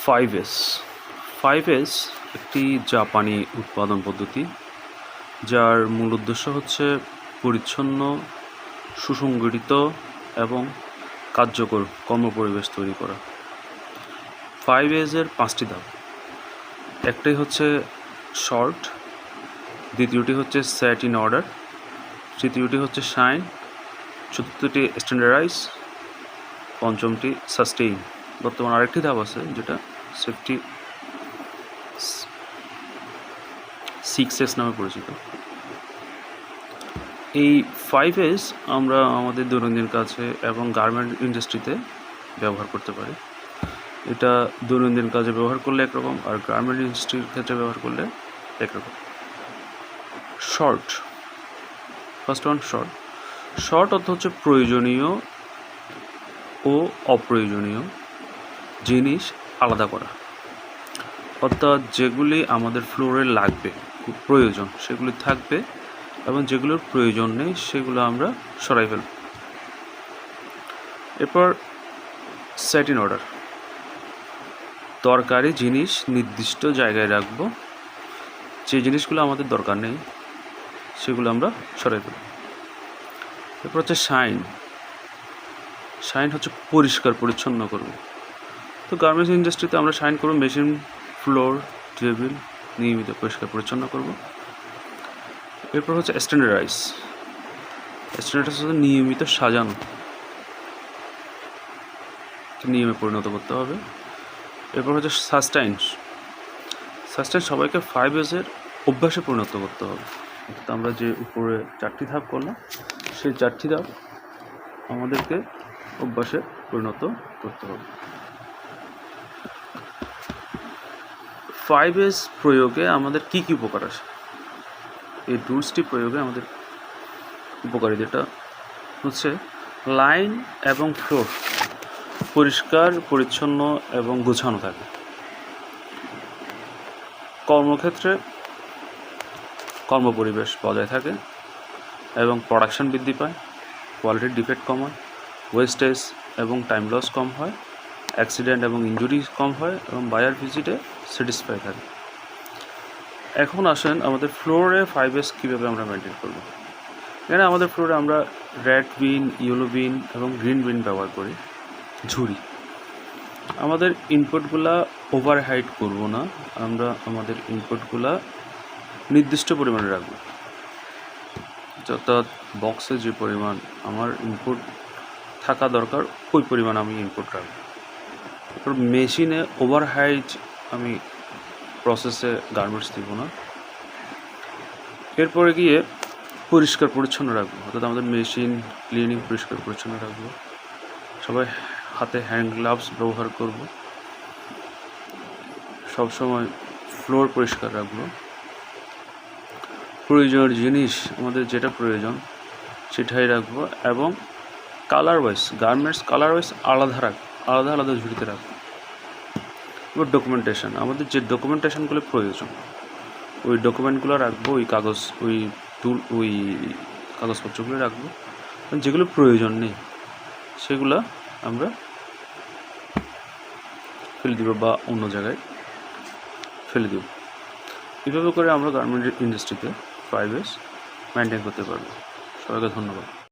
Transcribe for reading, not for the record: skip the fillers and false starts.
5S 5S একটি জাপানি উৎপাদন পদ্ধতি, যার মূল উদ্দেশ্য হচ্ছে পরিচ্ছন্ন, সুসংগঠিত এবং কার্যকর কর্মপরিবেশ তৈরি করা। 5S এর 5টি ধাপ। একটাই হচ্ছে শর্ট, দ্বিতীয়টি হচ্ছে সেট ইন অর্ডার, তৃতীয়টি হচ্ছে শাইন, চতুর্থটি স্ট্যান্ডার্ডাইজ, পঞ্চমটি সাস্টেইন। বর্তমানে আরেকটি ধাপ আছে যেটা সেফটি 6S নামে পরিচিত। এই 5S আমরা আমাদের দৈনন্দিন কাজে এবং গার্মেন্ট ইন্ডাস্ট্রিতে ব্যবহার করতে পারি। এটা দৈনন্দিন কাজে ব্যবহার করলে একরকম, আর গার্মেন্ট ইন্ডাস্ট্রির ক্ষেত্রে ব্যবহার করলে একরকম। Short, first one short. Short অর্থ হচ্ছে প্রয়োজনীয় ও অপ্রয়োজনীয় জিনিস আলাদা করা, অর্থাৎ যেগুলি আমাদের ফ্লোরে লাগবে, খুব প্রয়োজন, সেগুলি থাকবে এবং যেগুলোর প্রয়োজন নেই সেগুলো আমরা সরাই ফেলব। এরপর সেট ইন অর্ডার, দরকারি জিনিস নির্দিষ্ট জায়গায় রাখব, যে জিনিসগুলো আমাদের দরকার নেই সেগুলো আমরা সরাই ফেলব। এরপর হচ্ছে শাইন। শাইন হচ্ছে পরিষ্কার পরিচ্ছন্ন করব। তো গার্মেন্টস ইন্ডাস্ট্রিতে আমরা শাইন করব, মেশিন, ফ্লোর, টেবিল নিয়মিত পরিষ্কার পরিচ্ছন্ন করব। এরপর হচ্ছে স্ট্যান্ডার্ডাইজ। স্ট্যান্ডার্ডাইজ হচ্ছে নিয়মিত সাজানো, নিয়মে পরিণত করতে হবে। এরপর হচ্ছে সাস্টেইন। সাস্টেইন সবাইকে 5S এর অভ্যাসে পরিণত করতে হবে। অর্থাৎ আমরা যে উপরে 4টি ধাপ করলাম, সেই 4টি ধাপ আমাদেরকে অভ্যাসে পরিণত করতে হবে। 5S প্রয়োগে আমাদের কি কি উপকার আসে? এই রুলসটি প্রয়োগে আমাদের উপকারিতাটা হচ্ছে লাইন এবং ফ্লোর পরিষ্কার পরিচ্ছন্ন এবং গোছানো থাকে। কর্মক্ষেত্রে কর্মপরিবেশ বজায় থাকে এবং প্রোডাকশন বৃদ্ধি পায়, কোয়ালিটির ডিফেক্ট কম হয়, ওয়েস্টেজ এবং টাইম লস কম হয়, অ্যাক্সিডেন্ট এবং ইনজুরি কম হয় এবং বায়ার ভিজিটে স্যাটিসফাই থাকে। এখন আসেন আমাদের ফ্লোরে 5S কীভাবে আমরা মেনটেন করব। এখানে আমাদের ফ্লোরে আমরা রেড বিন, ইয়েলো বিন এবং গ্রিন বিন ব্যবহার করি। ঝুড়ি, আমাদের ইনপুটগুলা ওভার হাইড করব না, আমরা আমাদের ইনপুটগুলা নির্দিষ্ট পরিমাণে রাখব। অর্থাৎ বক্সে যে পরিমাণ আমার ইনপুট থাকা দরকার ওই পরিমাণ আমি ইনপুট রাখব। তারপর মেশিনে ওভার হাইড আমি প্রসেসে গার্মেন্টস দিব না। এরপরে গিয়ে পরিষ্কার পরিচ্ছন্ন রাখবো, অর্থাৎ আমাদের মেশিন ক্লিনিং পরিষ্কার পরিচ্ছন্ন রাখবো। সবাই হাতে হ্যান্ড গ্লাভস ব্যবহার করব। সবসময় ফ্লোর পরিষ্কার রাখবো। প্রয়োজনীয় জিনিস আমাদের যেটা প্রয়োজন সেটাই রাখবো এবং colour wise, garments colour wise আলাদা আলাদা ঝুড়িতে রাখবো। এবার ডকুমেন্টেশন, আমাদের যে ডকুমেন্টেশনগুলো প্রয়োজন ওই ডকুমেন্টগুলো রাখবো, ওই কাগজপত্রগুলো রাখবো। যেগুলো প্রয়োজন নেই সেগুলো আমরা ফেলে দিব বা অন্য জায়গায় ফেলে দিব। এভাবে করে আমরা গার্মেন্ট ইন্ডাস্ট্রিতে 5S মেনটেন করতে পারবো। সবাইকে ধন্যবাদ।